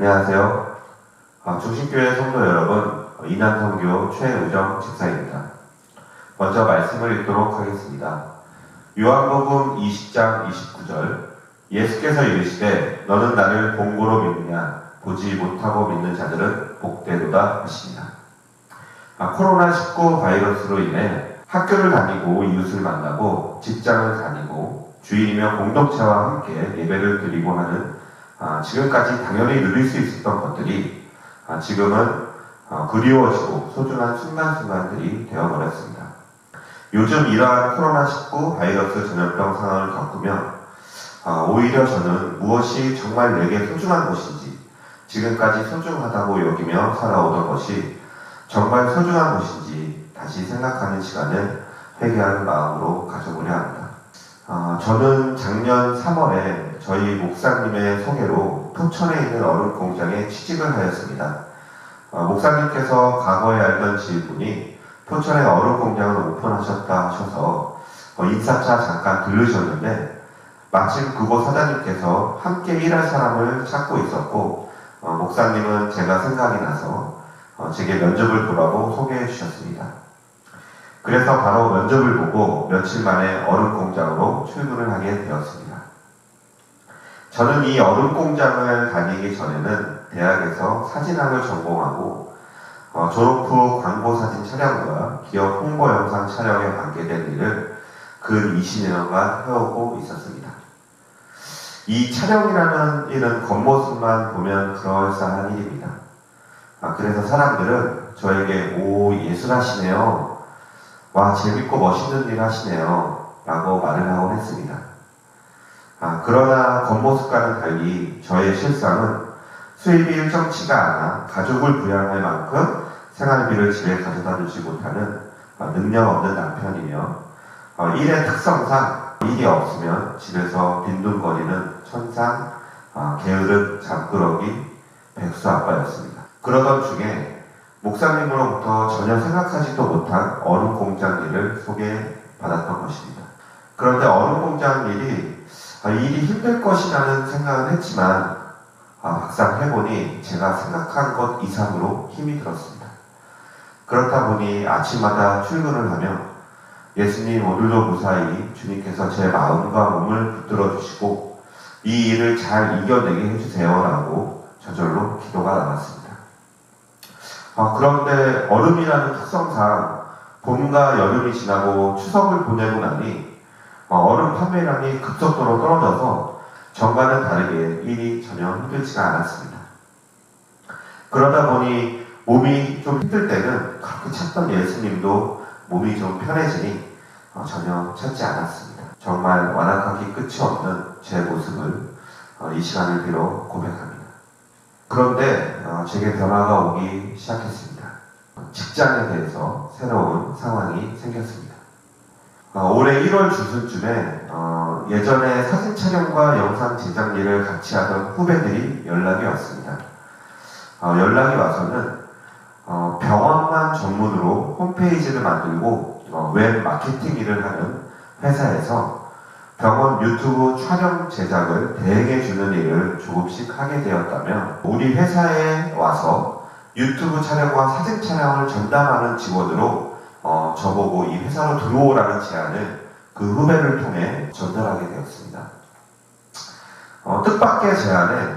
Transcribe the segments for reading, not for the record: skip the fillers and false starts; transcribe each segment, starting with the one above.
안녕하세요. 중심교회 성도 여러분, 이난선교 최우정 집사입니다. 먼저 말씀을 읽도록 하겠습니다. 요한복음 20장 29절, 예수께서 이르시되 너는 나를 본고로 믿느냐 보지 못하고 믿는 자들은 복되도다 하십니다. 코로나19 바이러스로 인해 학교를 다니고 이웃을 만나고 직장을 다니고 주일이며 공동체와 함께 예배를 드리고 하는 지금까지 당연히 누릴 수 있었던 것들이 지금은 그리워지고 소중한 순간순간들이 되어버렸습니다. 요즘 이러한 코로나19 바이러스 전염병 상황을 겪으며 오히려 저는 무엇이 정말 내게 소중한 것인지, 지금까지 소중하다고 여기며 살아오던 것이 정말 소중한 것인지 다시 생각하는 시간을 회개하는 마음으로 가져보려 합니다. 저는 작년 3월에 저희 목사님의 소개로 포천에 있는 얼음 공장에 취직을 하였습니다. 목사님께서 과거에 알던 지인분이 포천에 얼음 공장을 오픈하셨다 하셔서 인사차 잠깐 들르셨는데, 마침 그곳 사장님께서 함께 일할 사람을 찾고 있었고, 목사님은 제가 생각이 나서 제게 면접을 보라고 소개해 주셨습니다. 그래서 바로 면접을 보고 며칠 만에 얼음 공장으로 출근을 하게 되었습니다. 저는 이 얼음 공장을 다니기 전에는 대학에서 사진학을 전공하고 졸업 후 광고 사진 촬영과 기업 홍보 영상 촬영에 관계된 일을 근 20년간 해오고 있었습니다. 이 촬영이라는 일은 겉모습만 보면 그럴싸한 일입니다. 그래서 사람들은 저에게 오, 예술하시네요, 와, 재밌고 멋있는 일 하시네요 라고 말을 하곤 했습니다. 그러나 겉모습과는 달리 저의 실상은 수입이 일정치가 않아 가족을 부양할 만큼 생활비를 집에 가져다 주지 못하는 능력 없는 남편이며, 일의 특성상 일이 없으면 집에서 빈둥거리는 천상 게으른 잠꾸러기 백수 아빠였습니다. 그러던 중에 목사님으로부터 전혀 생각하지도 못한 얼음 공장 일을 소개받았던 것입니다. 그런데 얼음 공장 일이 힘들 것이라는 생각은 했지만 막상 해보니 제가 생각한 것 이상으로 힘이 들었습니다. 그렇다 보니 아침마다 출근을 하며 예수님, 오늘도 무사히 주님께서 제 마음과 몸을 붙들어 주시고 이 일을 잘 이겨내게 해주세요 라고 저절로 기도가 나왔습니다. 그런데 얼음이라는 특성상 봄과 여름이 지나고 추석을 보내고 나니 얼음 판매량이 급속도로 떨어져서 전과는 다르게 일이 전혀 힘들지가 않았습니다. 그러다 보니 몸이 좀 힘들 때는 그렇게 찾던 예수님도 몸이 좀 편해지니 전혀 찾지 않았습니다. 정말 완악하기 끝이 없는 제 모습을 이 시간을 빌어 고백합니다. 그런데 제게 변화가 오기 시작했습니다. 직장에 대해서 새로운 상황이 생겼습니다. 올해 1월 중순쯤에 예전에 사진 촬영과 영상 제작 일을 같이 하던 후배들이 연락이 왔습니다. 연락이 와서는 병원만 전문으로 홈페이지를 만들고 웹 마케팅 일을 하는 회사에서 병원 유튜브 촬영 제작을 대행해 주는 일을 조금씩 하게 되었다며 우리 회사에 와서 유튜브 촬영과 사진 촬영을 전담하는 직원으로 저보고 이 회사로 들어오라는 제안을 그 후배를 통해 전달하게 되었습니다. 뜻밖의 제안에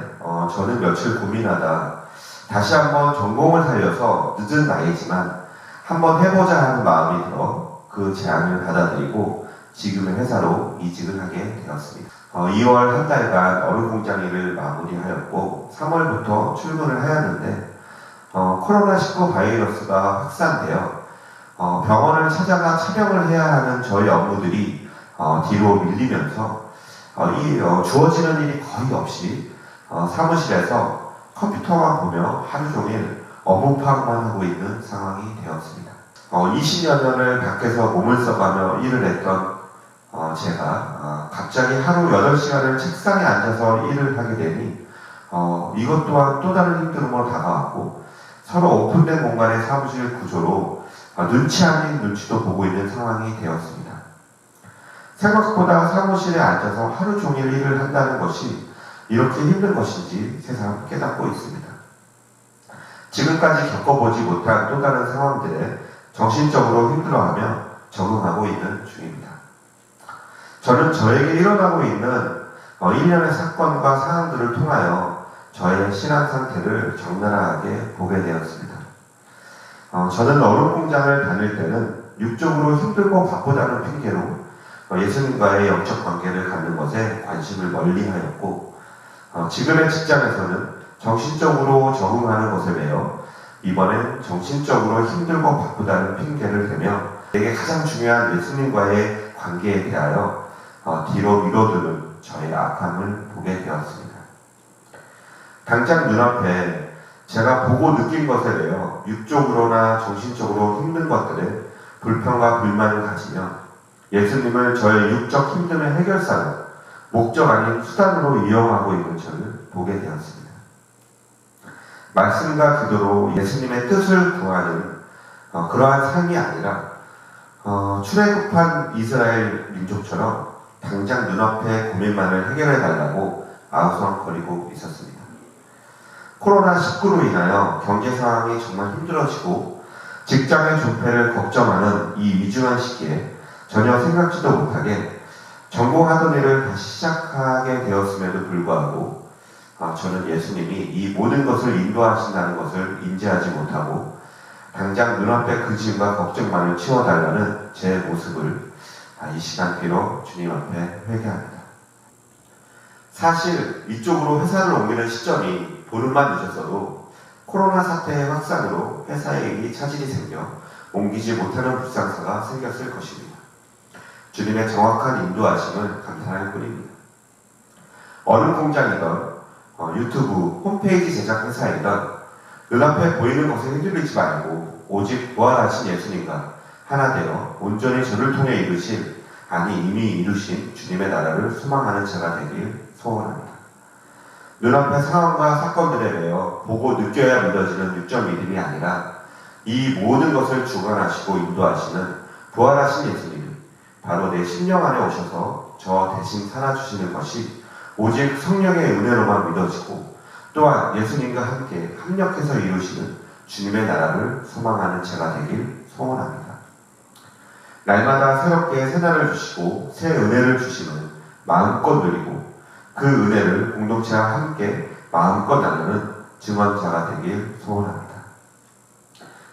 저는 며칠 고민하다 다시 한번 전공을 살려서 늦은 나이지만 한번 해보자 하는 마음이 들어 그 제안을 받아들이고 지금의 회사로 이직을 하게 되었습니다. 2월 한 달간 얼음 공장 일을 마무리하였고 3월부터 출근을 하였는데 코로나19 바이러스가 확산되어 병원을 찾아가 촬영을 해야 하는 저희 업무들이 뒤로 밀리면서 주어지는 일이 거의 없이 사무실에서 컴퓨터만 보며 하루 종일 업무 파악만 하고 있는 상황이 되었습니다. 20여 년을 밖에서 몸을 써가며 일을 했던 제가 갑자기 하루 8시간을 책상에 앉아서 일을 하게 되니 이것 또한 또 다른 힘듦으로 다가왔고, 서로 오픈된 공간의 사무실 구조로 눈치 아닌 눈치도 보고 있는 상황이 되었습니다. 생각보다 사무실에 앉아서 하루 종일 일을 한다는 것이 이렇게 힘든 것인지 새삼 깨닫고 있습니다. 지금까지 겪어보지 못한 또 다른 상황들에 정신적으로 힘들어하며 적응하고 있는 중입니다. 저는 저에게 일어나고 있는 일련의 사건과 상황들을 통하여 저의 신앙 상태를 적나라하게 보게 되었습니다. 저는 얼음 공장을 다닐 때는 육적으로 힘들고 바쁘다는 핑계로 예수님과의 영적 관계를 갖는 것에 관심을 멀리하였고, 지금의 직장에서는 정신적으로 적응하는 것에 매여 이번엔 정신적으로 힘들고 바쁘다는 핑계를 대며 내게 가장 중요한 예수님과의 관계에 대하여 뒤로 미뤄두는 저의 악함을 보게 되었습니다. 당장 눈앞에 제가 보고 느낀 것에 대하여 육적으로나 정신적으로 힘든 것들에 불평과 불만을 가지며 예수님을 저의 육적 힘듦의 해결사로 목적 아닌 수단으로 이용하고 있는 저를 보게 되었습니다. 말씀과 기도로 예수님의 뜻을 구하는 그러한 삶이 아니라 출애굽한 이스라엘 민족처럼 당장 눈앞의 고민만을 해결해달라고 아우성거리고 있었습니다. 코로나19로 인하여 경제 상황이 정말 힘들어지고 직장의 존폐를 걱정하는 이 위중한 시기에 전혀 생각지도 못하게 전공하던 일을 다시 시작하게 되었음에도 불구하고 저는 예수님이 이 모든 것을 인도하신다는 것을 인지하지 못하고 당장 눈앞의 그 짐과 걱정만을 치워달라는 제 모습을 이 시간뒤로 주님 앞에 회개합니다. 사실 이쪽으로 회사를 옮기는 시점이 보름만 늦었어도 코로나 사태의 확산으로 회사에 일이 차질이 생겨 옮기지 못하는 불상사가 생겼을 것입니다. 주님의 정확한 인도하심을 감탄할 뿐입니다. 어느 공장이든 유튜브 홈페이지 제작 회사이든 눈앞에 보이는 것에 흔들리지 말고 오직 부활하신 예수님과 하나 되어 온전히 저를 통해 이루실, 아니 이미 이루신 주님의 나라를 소망하는 자가 되길 소원합니다. 눈앞의 상황과 사건들에 대해 보고 느껴야 믿어지는 육적 믿음이 아니라 이 모든 것을 주관하시고 인도하시는 부활하신 예수님이 바로 내 심령 안에 오셔서 저 대신 살아주시는 것이 오직 성령의 은혜로만 믿어지고 또한 예수님과 함께 합력해서 이루시는 주님의 나라를 소망하는 제가 되길 소원합니다. 날마다 새롭게 새 날을 주시고 새 은혜를 주시는 마음껏 누리고 그 은혜를 공동체와 함께 마음껏 나누는 증언자가 되길 소원합니다.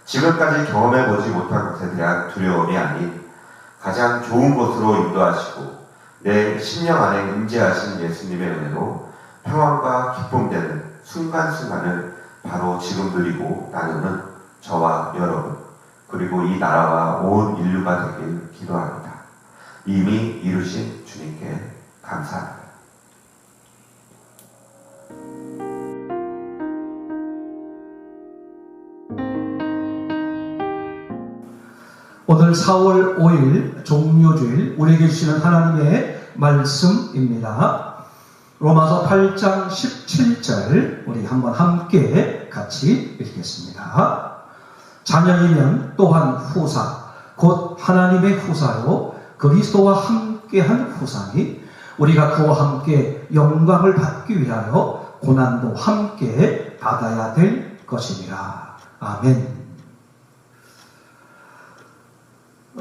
지금까지 경험해보지 못한 것에 대한 두려움이 아닌 가장 좋은 곳으로 인도하시고 내 심령 안에 임재하신 예수님의 은혜로 평안과 기쁨되는 순간순간을 바로 지금 누리고 나누는 저와 여러분 그리고 이 나라와 온 인류가 되길 기도합니다. 이미 이루신 주님께 감사합니다. 오늘 4월 5일 종료주일 우리에게 주시는 하나님의 말씀입니다. 로마서 8장 17절 우리 한번 함께 같이 읽겠습니다. 자녀이면 또한 후사 곧 하나님의 후사로 그리스도와 함께한 후사니 우리가 그와 함께 영광을 받기 위하여 고난도 함께 받아야 될 것이니라. 아멘.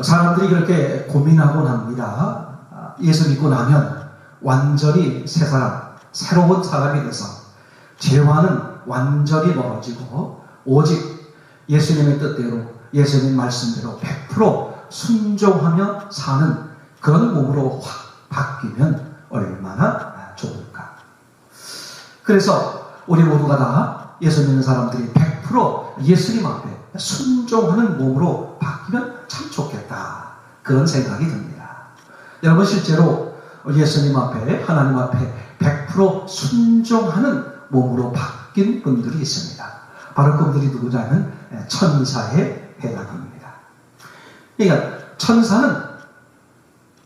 사람들이 그렇게 고민하곤 합니다. 예수 믿고 나면 완전히 새 사람, 새로운 사람이 돼서 죄와는 완전히 멀어지고 오직 예수님의 뜻대로, 예수님 말씀대로 100% 순종하며 사는 그런 몸으로 확 바뀌면 얼마나 좋을까. 그래서 우리 모두가 다 예수 믿는 사람들이 100% 예수님 앞에 순종하는 몸으로 바뀌면 참 좋겠다. 그런 생각이 듭니다. 여러분 실제로 예수님 앞에 하나님 앞에 100% 순종하는 몸으로 바뀐 분들이 있습니다. 바로 그분들이 누구냐면 천사에 해당합니다. 그러니까 천사는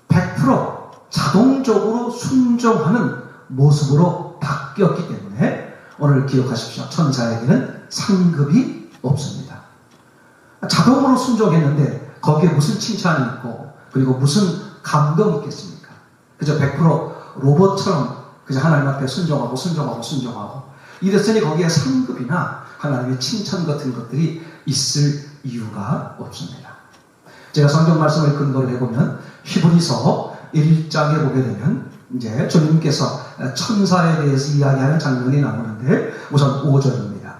100% 자동적으로 순종하는 모습으로 바뀌었기 때문에 오늘 기억하십시오. 천사에게는 상급이 없습니다. 자동으로 순종했는데 거기에 무슨 칭찬이 있고 그리고 무슨 감동이 있겠습니까? 그저 100% 로봇처럼 그저 하나님 앞에 순종하고 이랬으니 거기에 상급이나 하나님의 칭찬 같은 것들이 있을 이유가 없습니다. 제가 성경 말씀을 근거로 해보면 히브리서 1장에 보게 되면 이제 주님께서 천사에 대해서 이야기하는 장면이 나오는데 우선 5절입니다.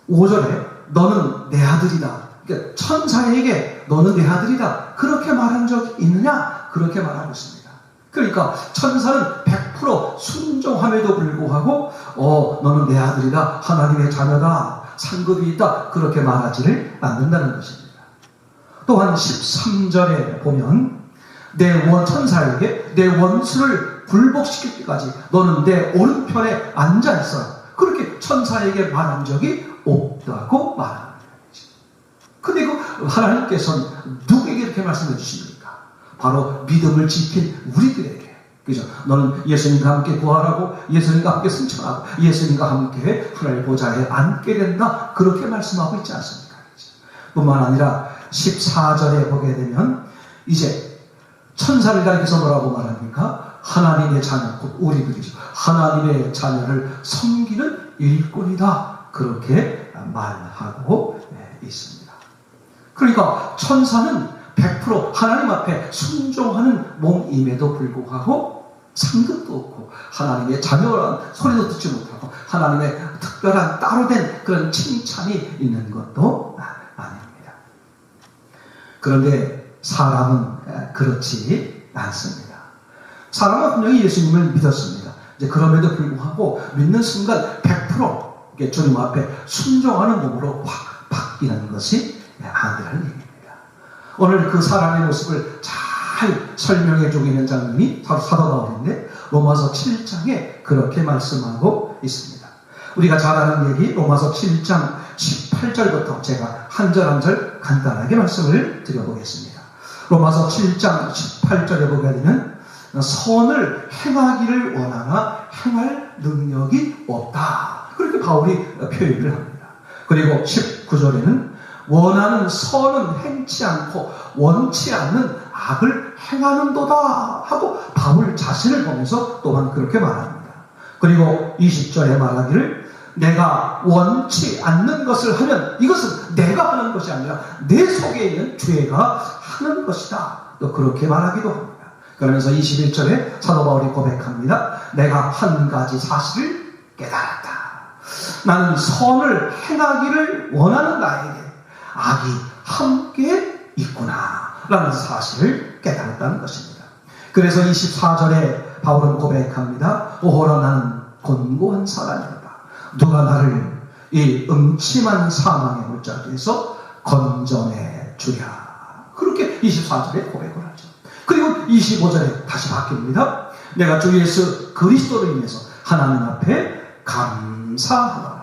5절에 너는 내 아들이다. 그러니까 천사에게 너는 내 아들이다. 그렇게 말한 적 있느냐? 그렇게 말하고 있습니다. 그러니까 천사는 100% 순종함에도 불구하고 너는 내 아들이다. 하나님의 자녀다. 상급이 있다. 그렇게 말하지를 않는다는 것입니다. 또한 13절에 보면 천사에게 내 원수를 굴복시킬 때까지 너는 내 오른편에 앉아있어. 그렇게 천사에게 말한 적이 없다고 말합니다. 근데 하나님께서는 누구에게 이렇게 말씀해 주십니까? 바로 믿음을 지킨 우리들에게. 그죠? 너는 예수님과 함께 부활하고 예수님과 함께 승천하고 예수님과 함께 하나님의 보좌에 앉게 된다. 그렇게 말씀하고 있지 않습니까? 뿐만 아니라 14절에 보게 되면 이제 천사를 가리켜서 뭐라고 말합니까? 하나님의 자녀, 곧 우리들이죠. 하나님의 자녀를 섬기는 일꾼이다. 그렇게 말하고 있습니다. 그러니까 천사는 100% 하나님 앞에 순종하는 몸임에도 불구하고 상급도 없고 하나님의 자녀라는 소리도 듣지 못하고 하나님의 특별한 따로 된 그런 칭찬이 있는 것도 아닙니다. 그런데 사람은 그렇지 않습니다. 사람은 분명히 예수님을 믿었습니다. 이제 그럼에도 불구하고 믿는 순간 100% 주님 앞에 순종하는 몸으로 확 바뀌는 것이 아니라는 얘기입니다. 오늘 그 사람의 모습을 잘 설명해 주고 있는 장면이 사도 바울인데 로마서 7장에 그렇게 말씀하고 있습니다. 우리가 잘 아는 얘기 로마서 7장 18절부터 제가 한 절 한 절 간단하게 말씀을 드려보겠습니다. 로마서 7장 18절에 보게 되면 선을 행하기를 원하나 행할 능력이 없다. 그렇게 바울이 표현을 합니다. 그리고 19절에는 원하는 선은 행치 않고 원치 않는 악을 행하는도다 하고 바울 자신을 보면서 또한 그렇게 말합니다. 그리고 20절에 말하기를 내가 원치 않는 것을 하면 이것은 내가 하는 것이 아니라 내 속에 있는 죄가 하는 것이다. 또 그렇게 말하기도 합니다. 그러면서 21절에 사도 바울이 고백합니다. 내가 한 가지 사실을 깨달았다. 나는 선을 행하기를 원하는 나에게 악이 함께 있구나 라는 사실을 깨달았다는 것입니다. 그래서 24절에 바울은 고백합니다. 오호라 나는 곤고한 사람이다. 누가 나를 이 음침한 사망의 물자리에서 건져내 주랴. 그렇게 24절에 고백을 하죠. 그리고 25절에 다시 바뀝니다. 내가 주 예수 그리스도로 인해서 하나님 앞에 감사하노라.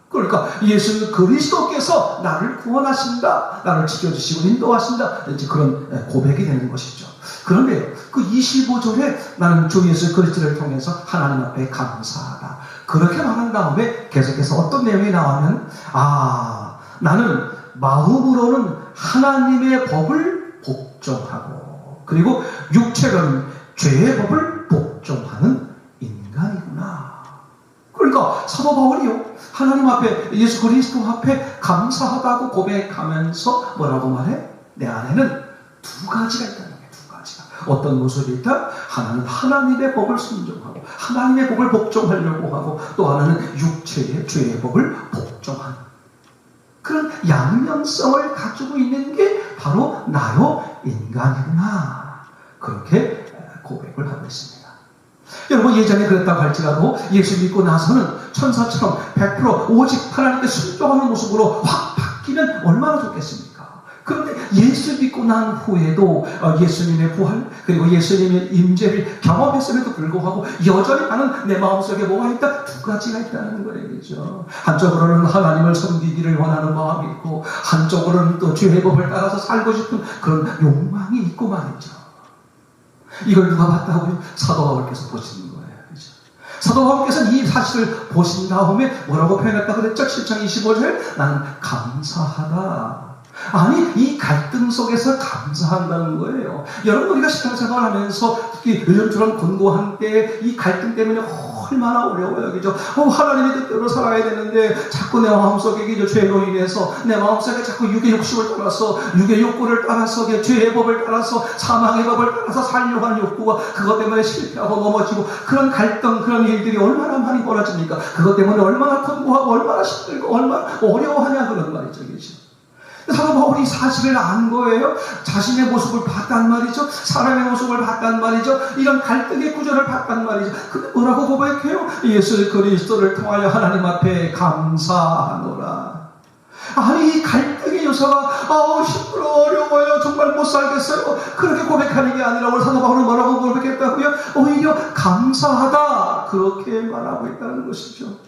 그러니까 예수 그리스도께서 나를 구원하신다. 나를 지켜주시고 인도하신다. 이제 그런 고백이 되는 것이죠. 그런데 그 25절에 나는 주 예수 그리스도를 통해서 하나님 앞에 감사하다. 그렇게 말한 다음에 계속해서 어떤 내용이 나오면 나는 마음으로는 하나님의 법을 복종하고 그리고 육체로는 죄의 법을 복종하는 인간이구나. 그러니까 사도 바울이요 하나님 앞에 예수 그리스도 앞에 감사하다고 고백하면서 뭐라고 말해? 내 안에는 두 가지가 있다는 거예요. 두 가지가. 어떤 모습이 있다? 하나는 하나님의 법을 순종하고 하나님의 법을 복종하려고 하고 또 하나는 육체의 죄의 법을 복종하는 그런 양면성을 가지고 있는 게 바로 나요 인간이구나. 그렇게 고백을 하고 있습니다. 여러분 예전에 그랬다고 할지라도 예수 믿고 나서는 천사처럼 100% 오직 하나님께 순종하는 모습으로 확 바뀌면 얼마나 좋겠습니까? 그런데 예수 믿고 난 후에도 예수님의 부활 그리고 예수님의 임재를 경험했음에도 불구하고 여전히 나는 내 마음속에 뭐가 있다? 두 가지가 있다는 거예요. 한쪽으로는 하나님을 섬기기를 원하는 마음이 있고 한쪽으로는 또 죄의 법을 따라서 살고 싶은 그런 욕망이 있고 말이죠. 이걸 누가 봤다고요? 사도 바울께서 보시는 거예요. 그렇죠? 사도 바울께서는 이 사실을 보신 다음에 뭐라고 표현했다고 그랬죠? 7장 25절 나는 감사하다. 아니 이 갈등 속에서 감사한다는 거예요. 여러분 우리가 신앙생활 하면서 요즘처럼 곤고한 때 이 갈등 때문에 얼마나 어려워요. 그죠? 하나님의 뜻대로 살아야 되는데 자꾸 내 마음속에 그죠? 죄로 인해서 내 마음속에 자꾸 육의 욕심을 따라서 육의 욕구를 따라서 죄의 법을 따라서 사망의 법을 따라서 살려고 하는 욕구가 그것 때문에 실패하고 넘어지고 그런 갈등 그런 일들이 얼마나 많이 벌어집니까? 그것 때문에 얼마나 곤고하고 얼마나 힘들고 얼마나 어려워하냐 그런 말이죠. 그죠? 사도 바울이 사실을 안 거예요. 자신의 모습을 봤단 말이죠. 사람의 모습을 봤단 말이죠. 이런 갈등의 구조를 봤단 말이죠. 근데 뭐라고 고백해요? 예수 그리스도를 통하여 하나님 앞에 감사하노라. 아니 이 갈등의 요소가 힘들어 어려워요. 정말 못 살겠어요. 그렇게 고백하는 게 아니라 오늘 사도 바울은 뭐라고 고백했다고요? 오히려 감사하다. 그렇게 말하고 있다는 것이죠.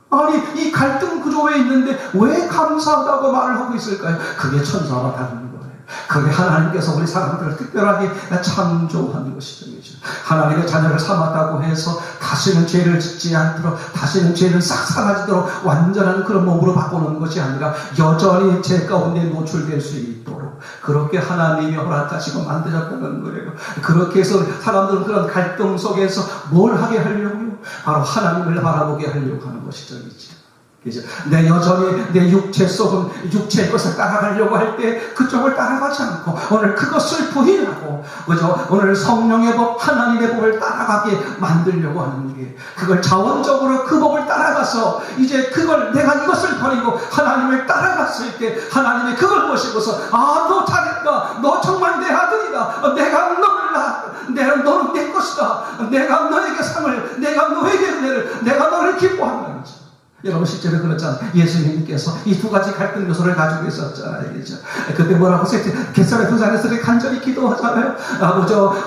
아니 이 갈등 구조에 있는데 왜 감사하다고 말을 하고 있을까요? 그게 천사와 다른 거예요. 그게 하나님께서 우리 사람들을 특별하게 창조하는 것이죠. 하나님의 자녀를 삼았다고 해서 다시는 죄를 짓지 않도록 다시는 죄를 싹 사라지도록 완전한 그런 몸으로 바꾸는 것이 아니라 여전히 죄 가운데 노출될 수 있도록 그렇게 하나님이 허락하시고 만드셨다는 거예요. 그렇게 해서 사람들은 그런 갈등 속에서 뭘 하게 하려고요? 바로 하나님을 바라보게 하려고 하는 것이죠. 그죠? 내 여전히 내 육체 속은 육체의 것을 따라가려고 할 때 그쪽을 따라가지 않고 오늘 그것을 부인하고 그죠? 오늘 성령의 법 하나님의 법을 따라가게 만들려고 하는 게 그걸 자원적으로 그 법을 따라가서 이제 그걸 내가 이것을 버리고 하나님을 따라갔을 때 하나님이 그걸 보시고서 너 잘했다. 너 정말 내 아들이다. 내가 너를 낳았다. 너는 내 것이다. 내가 너에게 상을 내가 너에게 은혜를 내가 너를 기뻐한다는 거죠. 여러분 실제로 그렇잖아요. 예수님께서 이 두 가지 갈등 요소를 가지고 있었잖아요. 그렇죠? 그때 뭐라고 했어요? 겟세마네 동산에서 간절히 기도하잖아요.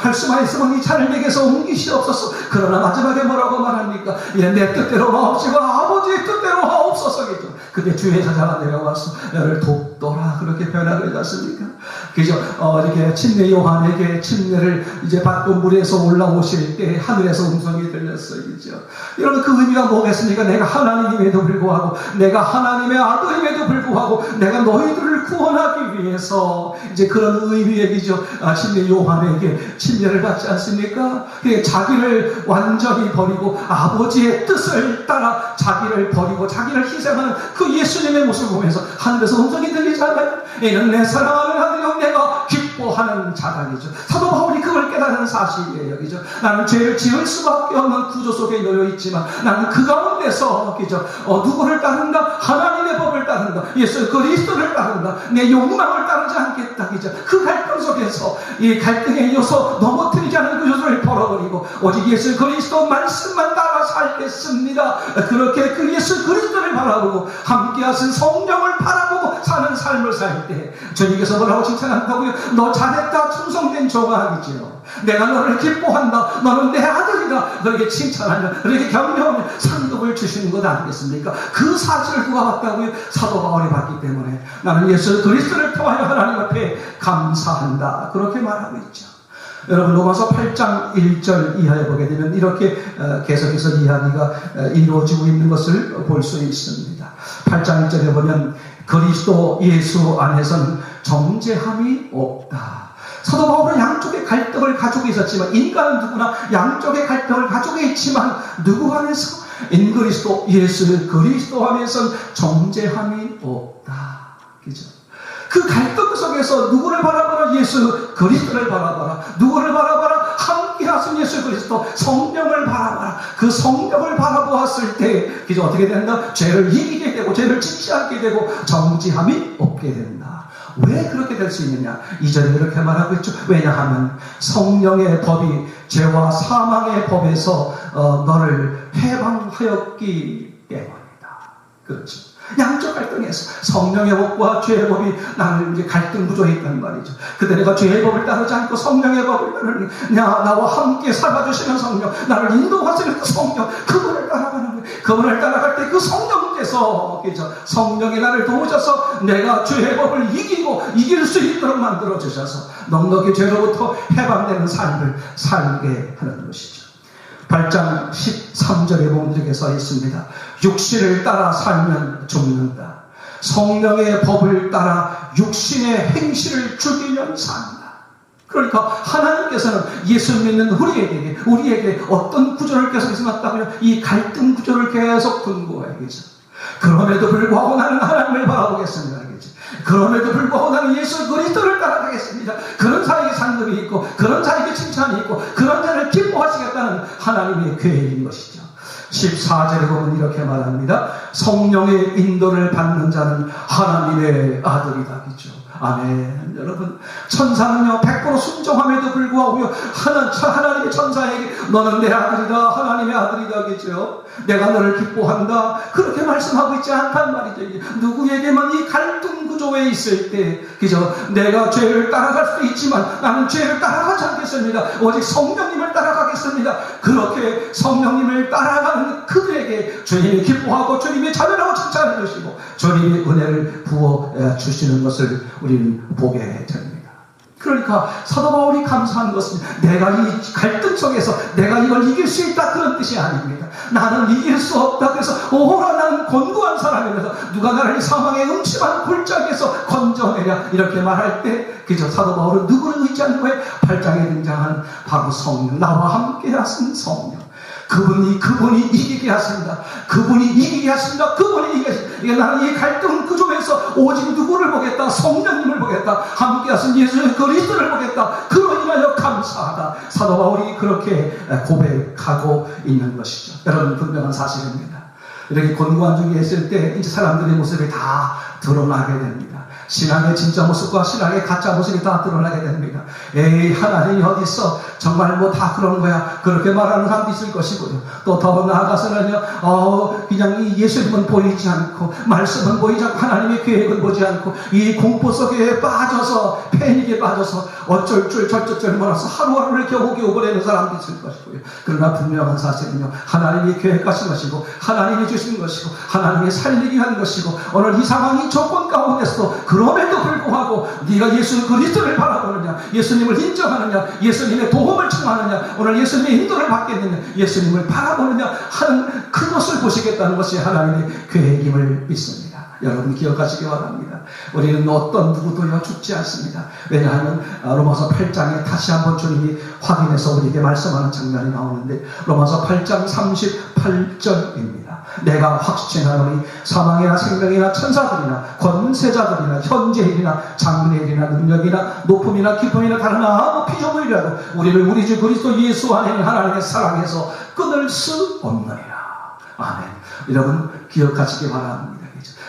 할 수만 있으면 이 잔을 내게서 옮기시옵소서. 그러나 마지막에 뭐라고 말합니까? 내 뜻대로 마옵시고 아버지의 뜻대로 하옵소서겠죠. 그때 주의 사자가 내려와서 너를 돕더라 그렇게 표현하고 있지 않습니까? 그죠? 이렇게 침례 요한에게 침례를 이제 받고 물에서 올라오실 때 하늘에서 음성이 들렸어요. 그죠? 여러분 그 의미가 뭐겠습니까? 내가 하나님임에도 불구하고 내가 하나님의 아들임에도 불구하고 내가 너희들을 구원하기 위해서 이제 그런 의미의 기죠. 침례 요한에게 침례를 받지 않습니까? 자기를 완전히 버리고 아버지의 뜻을 따라 자기를 버리고 자기를 희생하는 그 예수님의 모습을 보면서 하늘에서 음성이 들리잖아요. 이는 내 사랑하는 아들이요 내가 기뻐하는 자다이죠. 사도 바울이 그걸 깨달은 사실이에요. 그죠? 나는 죄를 지을 수밖에 없는 구조 속에 놓여 있지만 나는 그 가운데서 그죠? 누구를 따른다? 하나님의 법을 따른다. 예수 그리스도를 따른다. 내 욕망을 따르지 않겠다. 그죠? 그 갈등 속에서 이 갈등의 요소 넘어뜨리지 않는 그 요소를 벌어버리고 오직 예수 그리스도 말씀만 따라 살겠습니다. 그렇게 그 예수 그리스도를 바라보고 함께 하신 성령을 바라보고 사는 삶을 살 때 주님께서 뭐라고 칭찬한다고요? 너 잘했다 충성된 종아이지요. 내가 너를 기뻐한다. 너는 내 아들이다. 너에게 칭찬하며 너에게 격려하며 상급을 주시는 것 아니겠습니까? 그 사실을 누가 봤다고요? 사도 바울이 봤기 때문에 나는 예수 그리스도를 통하여 하나님 앞에 감사한다. 그렇게 말하고 있죠. 여러분 로마서 8장 1절 이하에 보게 되면 이렇게 계속해서 이야기가 이루어지고 있는 것을 볼 수 있습니다. 8장 1절에 보면 그리스도 예수 안에서는 정죄함이 없다. 사도 바울은 양쪽의 갈등을 가지고 있었지만 인간은 누구나 양쪽의 갈등을 가지고 있지만 누구 안에서 인그리스도 예수 그리스도 안에서는 정죄함이 없다. 그죠? 그 갈등 속에서 누구를 바라봐라? 예수 그리스도를 바라봐라. 누구를 바라봐라? 함께 하신 예수 그리스도 성령을 바라봐라. 그 성령을 바라보았을 때 그저 어떻게 된다? 죄를 이기게 되고 죄를 짓지 않게 되고 정죄함이 없게 된다. 왜 그렇게 될 수 있느냐? 이전에 이렇게 말하고 있죠. 왜냐하면 성령의 법이 죄와 사망의 법에서 너를 해방하였기 때문이다. 그렇죠. 양쪽 갈등에서 성령의 법과 죄의 법이 나는 이제 갈등 구조에 있단 말이죠. 그때 내가 죄의 법을 따르지 않고 성령의 법을 따르니 나와 함께 살아주시는 성령, 나를 인도하시는 그 성령, 그분을 따라가는 거예요. 그분을 따라갈 때 그 성령께서 성령이 나를 도우셔서 내가 죄의 법을 이기고 이길 수 있도록 만들어 주셔서 넉넉히 죄로부터 해방되는 삶을 살게 하는 것이죠. 8장 13절에 보면 이렇게 써 있습니다. 육신을 따라 살면 죽는다. 성령의 법을 따라 육신의 행실을 죽이면 산다. 그러니까 하나님께서는 예수 믿는 우리에게 어떤 구조를 계속해서 놨다고요? 이 갈등 구조를 계속 분고하겠죠. 그럼에도 불구하고 나는 하나님을 바라보겠습니다. 그럼에도 불구하고 나는 예수 그리스도를 따라가겠습니다. 그런 자에게 상급이 있고 그런 자에게 칭찬이 있고 그런 자를 기뻐하시겠다는 하나님의 계획인 것이죠. 14절에 보면 이렇게 말합니다. 성령의 인도를 받는 자는 하나님의 아들이다. 그죠? 아멘. 여러분, 천사는요 100% 순종함에도 불구하고 하나님의 천사에게 너는 내 아들이다, 하나님의 아들이다, 그죠? 내가 너를 기뻐한다, 그렇게 말씀하고 있지 않단 말이죠. 누구에게만 이 갈등 구조에 있을 때, 그죠? 내가 죄를 따라갈 수도 있지만 나는 죄를 따라가지 않겠습니다. 오직 성령님을 따라가겠습니다. 그렇게 성령님을 따라가는 그들에게 주님이 기뻐하고 주님이 자멸하고 칭찬해 주시고 주님이 은혜를 부어 주시는 것을 우리는 보게 됩니다. 그러니까 사도 바울이 감사한 것은 내가 이 갈등 속에서 내가 이걸 이길 수 있다 그런 뜻이 아닙니다. 나는 이길 수 없다. 그래서 오호라 나는 권고한 사람이면서 누가 나를 이 사망의 음침한 골짜기에서 건져내랴 이렇게 말할 때 그저 사도 바울은 누구를 의지하는 거에 8장에 등장하는 바로 성령, 나와 함께 하신 성령. 그분이 이기게 하십니다. 그분이 이기게 하십니다. 그분이 이기게 하십니다. 나는 이 갈등 구조에서 오직 누구를 보겠다? 성령님을 보겠다. 함께 하신 예수 그리스도를 보겠다. 그로 인하여 감사하다. 사도 바울이 그렇게 고백하고 있는 것이죠. 여러분, 분명한 사실입니다. 이렇게 권고한 중에 있을 때 이제 사람들의 모습이 다 드러나게 됩니다. 신앙의 진짜 모습과 신앙의 가짜 모습이 다 드러나게 됩니다. 에이, 하나님이 어딨어? 정말 뭐 다 그런 거야. 그렇게 말하는 사람도 있을 것이고요. 또 더 나아가서는요, 그냥 이 예수님은 보이지 않고, 말씀은 보이지 않고, 하나님의 계획은 보지 않고, 이 공포 속에 빠져서, 패닉에 빠져서, 어쩔 줄 저쩔 줄 몰라서 하루하루를 겨우겨우 보내는 사람도 있을 것이고요. 그러나 분명한 사실은요, 하나님이 계획하신 것이고, 하나님이 주신 것이고, 하나님이 살리기 한 것이고, 오늘 이 상황이 조건 가운데서도 그럼에도 불구하고 네가 예수 그리스도를 바라보느냐, 예수님을 인정하느냐, 예수님의 도움을 청하느냐, 오늘 예수님의 인도를 받겠느냐, 예수님을 바라보느냐 하는 그것을 보시겠다는 것이 하나님의 계획임을 믿습니다. 여러분 기억하시기 바랍니다. 우리는 어떤 누구도요 죽지 않습니다. 왜냐하면 로마서 8장에 다시 한번 주님이 확인해서 우리에게 말씀하는 장면이 나오는데 로마서 8장 38절입니다. 내가 확신하노니 사망이나 생명이나 천사들이나 권세자들이나 현재일이나 장래일이나 능력이나 높음이나 깊음이나 다른 아무 피조물이라도 우리를 우리 주 그리스도 예수 안에 있는 하나님의 사랑에서 끊을 수 없느니라. 아멘. 여러분 기억하시기 바랍니다.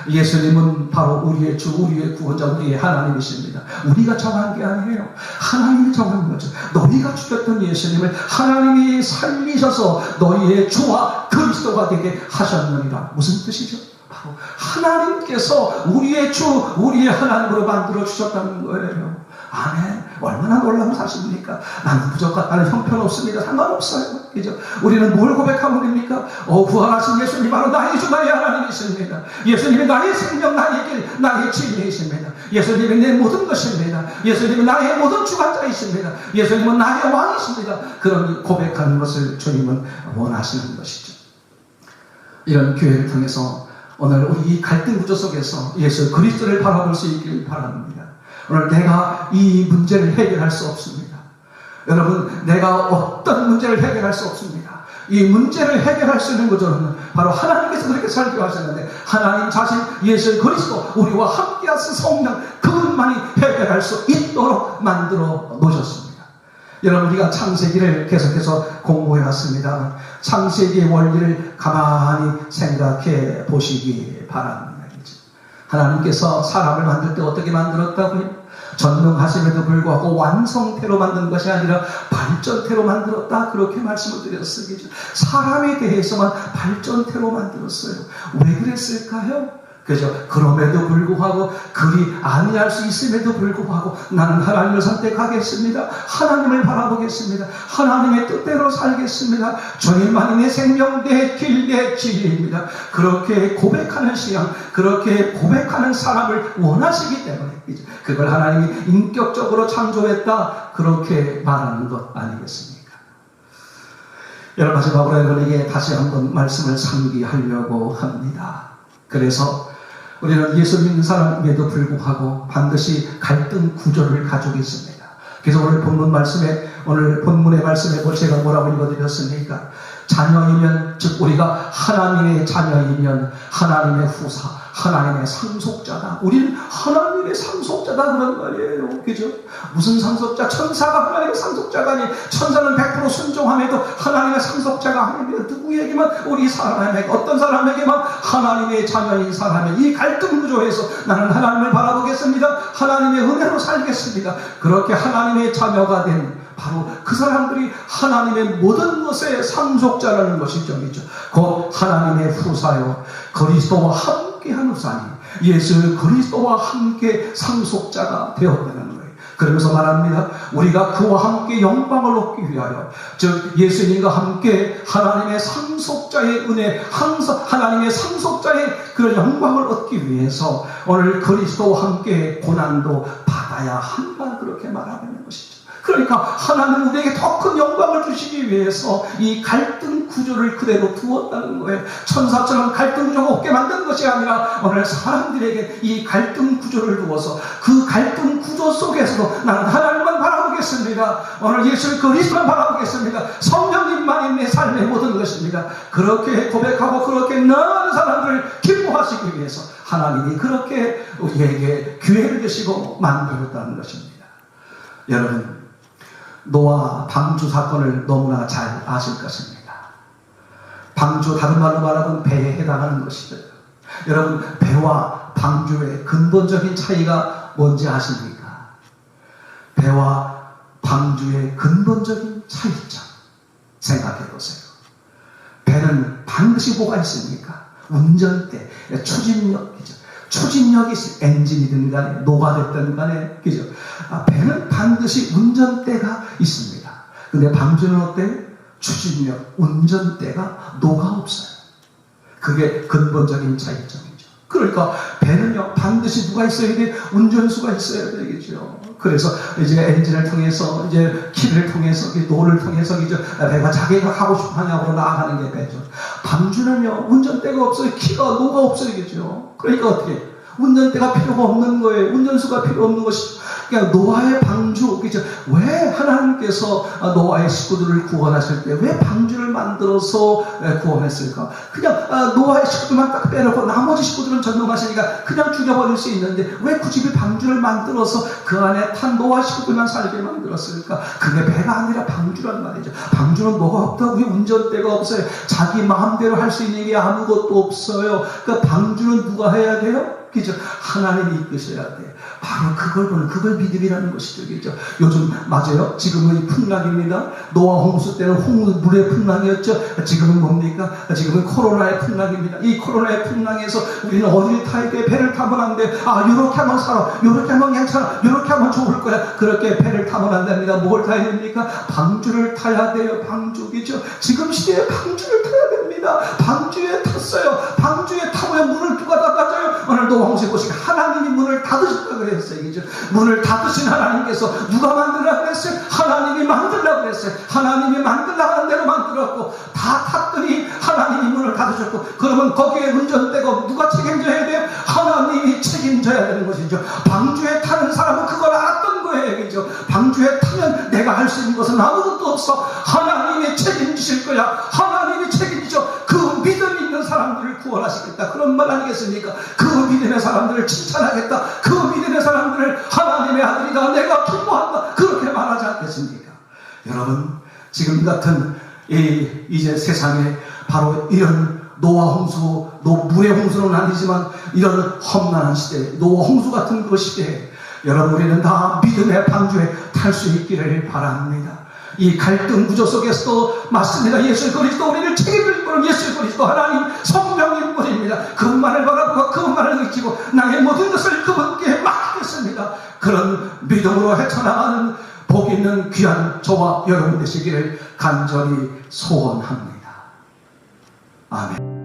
예수님은 바로 우리의 주, 우리의 구원자, 우리의 하나님이십니다. 우리가 정한 게 아니에요. 하나님이 정한 거죠. 너희가 죽였던 예수님을 하나님이 살리셔서 너희의 주와 그리스도가 되게 하셨느니라. 무슨 뜻이죠? 바로 하나님께서 우리의 주, 우리의 하나님으로 만들어 주셨다는 거예요. 아멘. 얼마나 놀라운 사실입니까? 나는 부족하다. 나는 형편없습니다. 상관없어요. 그죠? 우리는 뭘 고백하면 됩니까? 부활하신 예수님 바로 나의 주, 나의 하나님이십니다. 예수님이 나의 생명, 나의 길, 나의 진리이십니다. 예수님이 내 모든 것입니다. 예수님이 나의 모든 주관자이십니다. 예수님은 나의 왕이십니다. 그런 고백하는 것을 주님은 원하시는 것이죠. 이런 교회를 통해서 오늘 우리 이 갈등 구조 속에서 예수 그리스도를 바라볼 수 있기를 바랍니다. 오늘 내가 이 문제를 해결할 수 없습니다. 여러분, 내가 어떤 문제를 해결할 수 없습니다. 이 문제를 해결할 수 있는 구조는 바로 하나님께서 그렇게 설교하셨는데 하나님 자신 예수 그리스도 우리와 함께 하신 성령 그분만이 해결할 수 있도록 만들어 놓으셨습니다. 여러분, 우리가 창세기를 계속해서 공부해 왔습니다. 창세기의 원리를 가만히 생각해 보시기 바랍니다. 하나님께서 사람을 만들 때 어떻게 만들었다고요? 전능하심에도 불구하고 완성태로 만든 것이 아니라 발전태로 만들었다. 그렇게 말씀을 드렸어요. 사람에 대해서만 발전태로 만들었어요. 왜 그랬을까요? 그죠? 그럼에도 불구하고 그리 아니할 수 있음에도 불구하고 나는 하나님을 선택하겠습니다. 하나님을 바라보겠습니다. 하나님의 뜻대로 살겠습니다. 주님만이 내 생명, 내 길, 내 진리입니다. 그렇게 고백하는 신앙, 그렇게 고백하는 사람을 원하시기 때문에 그죠? 그걸 하나님이 인격적으로 창조했다. 그렇게 말하는 것 아니겠습니까? 여러분, 마지막으로 여러분에게 다시 한번 말씀을 상기하려고 합니다. 그래서 우리는 예수 믿는 사람임에도 불구하고 반드시 갈등 구조를 가지고 있습니다. 그래서 오늘 본문의 말씀에 제가 뭐라고 읽어드렸습니까? 자녀이면, 즉 우리가 하나님의 자녀이면 하나님의 후사, 하나님의 상속자다. 우리는 하나님의 상속자다 그런 말이에요. 그죠? 무슨 상속자? 천사가 하나님의 상속자가 아니, 천사는 100% 순종함에도 하나님의 상속자가 아닙니다. 누구에게만? 우리 사람에게, 어떤 사람에게만? 하나님의 자녀인 사람의 이 갈등 구조에서 나는 하나님을 바라보겠습니다. 하나님의 은혜로 살겠습니다. 그렇게 하나님의 자녀가 된 바로 그 사람들이 하나님의 모든 것의 상속자라는 것이죠. 곧 하나님의 후사요, 그리스도와 함께한 후사니, 예수 그리스도와 함께 상속자가 되었다는 거예요. 그러면서 말합니다. 우리가 그와 함께 영광을 얻기 위하여, 즉 예수님과 함께 하나님의 상속자의 은혜, 하나님의 상속자의 그런 영광을 얻기 위해서 오늘 그리스도와 함께 고난도 받아야 한다, 그렇게 말하는 것이죠. 그러니까 하나님은 우리에게 더 큰 영광을 주시기 위해서 이 갈등 구조를 그대로 두었다는 거예요. 천사처럼 갈등 구조가 없게 만든 것이 아니라 오늘 사람들에게 이 갈등 구조를 두어서 그 갈등 구조 속에서도 나는 하나님만 바라보겠습니다. 오늘 예수 그리스도만 바라보겠습니다. 성령님만이 내 삶의 모든 것입니다. 그렇게 고백하고 그렇게 나아가는 사람들을 기뻐하시기 위해서 하나님이 그렇게 우리에게 기회를 주시고 만들었다는 것입니다. 여러분, 노아 방주 사건을 너무나 잘 아실 것입니다. 방주, 다른 말로 말하면 배에 해당하는 것이죠. 여러분, 배와 방주의 근본적인 차이가 뭔지 아십니까? 배와 방주의 근본적인 차이점 생각해 보세요. 배는 반드시 뭐가 있습니까? 운전대, 추진력이죠. 추진력이 엔진이든 간에 노가 됐든 간에, 그죠? 배는 반드시 운전대가 있습니다. 근데 방주는 어때요? 추진력, 운전대가 노가 없어요. 그게 근본적인 차이점이죠. 그러니까 배는요, 반드시 누가 있어야 돼? 운전수가 있어야 되겠죠. 그래서 이제 엔진을 통해서, 이제 키를 통해서, 노를 통해서, 이제 배가 자기가 하고 싶은 방향으로 나아가는 게 배죠. 방주는요, 운전대가 없어요. 키가, 노가 없어야겠죠. 그러니까 어떻게? 운전대가 필요가 없는 거예요. 운전수가 필요 없는 것이죠. 그러니까 노아의 방주, 그죠? 왜 하나님께서 노아의 식구들을 구원하실 때 왜 방주를 만들어서 구원했을까? 그냥 노아의 식구들만 딱 빼놓고 나머지 식구들은 전능하시니까 그냥 죽여버릴 수 있는데 왜 굳이 방주를 만들어서 그 안에 탄 노아 식구들만 살게 만들었을까? 그게 배가 아니라 방주란 말이죠. 방주는 뭐가 없다고? 운전대가 없어요. 자기 마음대로 할 수 있는 게 아무것도 없어요. 그 방주는 누가 해야 돼요? 그죠? 하나님이 이끄셔야 돼. 바로 그걸 보는, 그걸 믿음이라는 것이죠. 그죠? 요즘, 맞아요. 지금은 풍랑입니다. 노아 홍수 때는 물의 풍랑이었죠. 지금은 뭡니까? 지금은 코로나의 풍랑입니다. 이 코로나의 풍랑에서 우리는 어디를 타야 돼? 배를 타면 안 돼. 요렇게 하면 살아. 요렇게 하면 괜찮아. 요렇게 하면 좋을 거야. 그렇게 배를 타면 안 됩니다. 뭘 타야 됩니까? 방주를 타야 돼요. 방주. 그죠? 지금 시대에 방주를 타야 됩니다. 방주에 탔어요. 방주에 타면 문을 누가 닫아줘요? 오늘 노아 홍수에 보시면 하나님이 문을 닫으셨다고 그랬어요. 그죠? 문을 닫으신 하나님께서 누가 만들라고 그랬어요? 하나님이 만들라고 그랬어요. 하나님이 만들라고 하는 대로 만들었고 다 탔더니 하나님이 문을 닫으셨고, 그러면 거기에 운전대가 누가 책임져야 돼요? 하나님이 책임져야 되는 것이죠. 방주에 타는 사람은 그걸 알았던 거예요. 그죠? 방주에 타면 내가 할 수 있는 것은 아무것도 없어. 하나님이 책임지실 거야. 하나님이 책임지죠. 그 믿음 있는 사람들을 구원하시겠다. 그런 말 아니겠습니까? 그 믿음의 사람들을 칭찬하겠다. 그 믿음의 사람들을 하나님의 아들이다. 내가 기뻐한다. 그렇게 말하지 않겠습니까? 여러분, 지금 같은 이제 세상에 바로 이런 노아 홍수, 물의 홍수는 아니지만 이런 험난한 시대, 노아 홍수 같은 그 시대에 여러분, 우리는 다 믿음의 방주에 탈 수 있기를 바랍니다. 이 갈등 구조 속에서도 맞습니다. 예수 그리스도 우리를 책임질 분은 예수 그리스도 하나님 성령님 뿐입니다. 그분만을 바라보고 그분만을 의지고 나의 모든 것을 그분께 맡기겠습니다. 그런 믿음으로 헤쳐나가는 복 있는 귀한 저와 여러분 되시기를 간절히 소원합니다. 아멘.